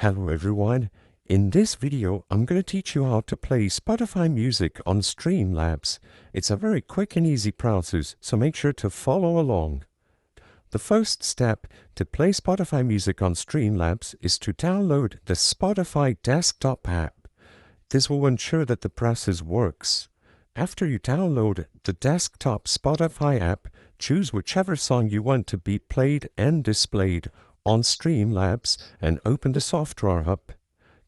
Hello everyone. In this video, I'm going to teach you how to play Spotify music on Streamlabs. It's a very quick and easy process, so make sure to follow along. The first step to play Spotify music on Streamlabs is to download the Spotify desktop app. This will ensure that the process works. After you download the desktop Spotify app, choose whichever song you want to be played and displayed on Streamlabs and open the software up.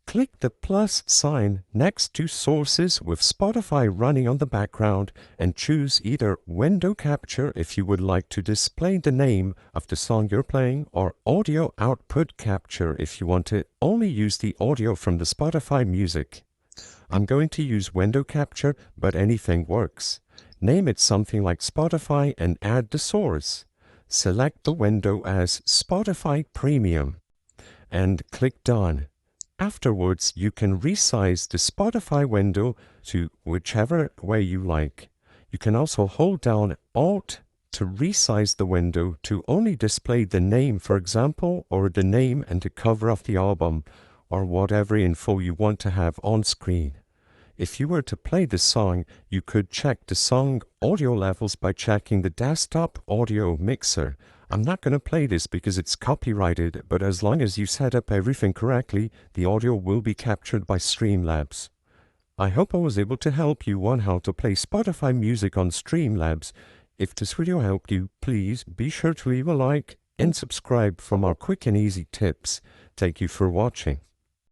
Click the plus sign next to Sources with Spotify running on the background and choose either Window Capture if you would like to display the name of the song you're playing, or Audio Output Capture if you want to only use the audio from the Spotify music. I'm going to use Window Capture, but anything works. Name it something like Spotify and add the source. Select the window as Spotify Premium and click Done. Afterwards, you can resize the Spotify window to whichever way you like. You can also hold down Alt to resize the window to only display the name, for example, or the name and the cover of the album, or whatever info you want to have on screen. If you were to play the song, you could check the song audio levels by checking the desktop audio mixer. I'm not going to play this because it's copyrighted, but as long as you set up everything correctly, the audio will be captured by Streamlabs. I hope I was able to help you on how to play Spotify music on Streamlabs. If this video helped you, please be sure to leave a like and subscribe for more quick and easy tips. Thank you for watching.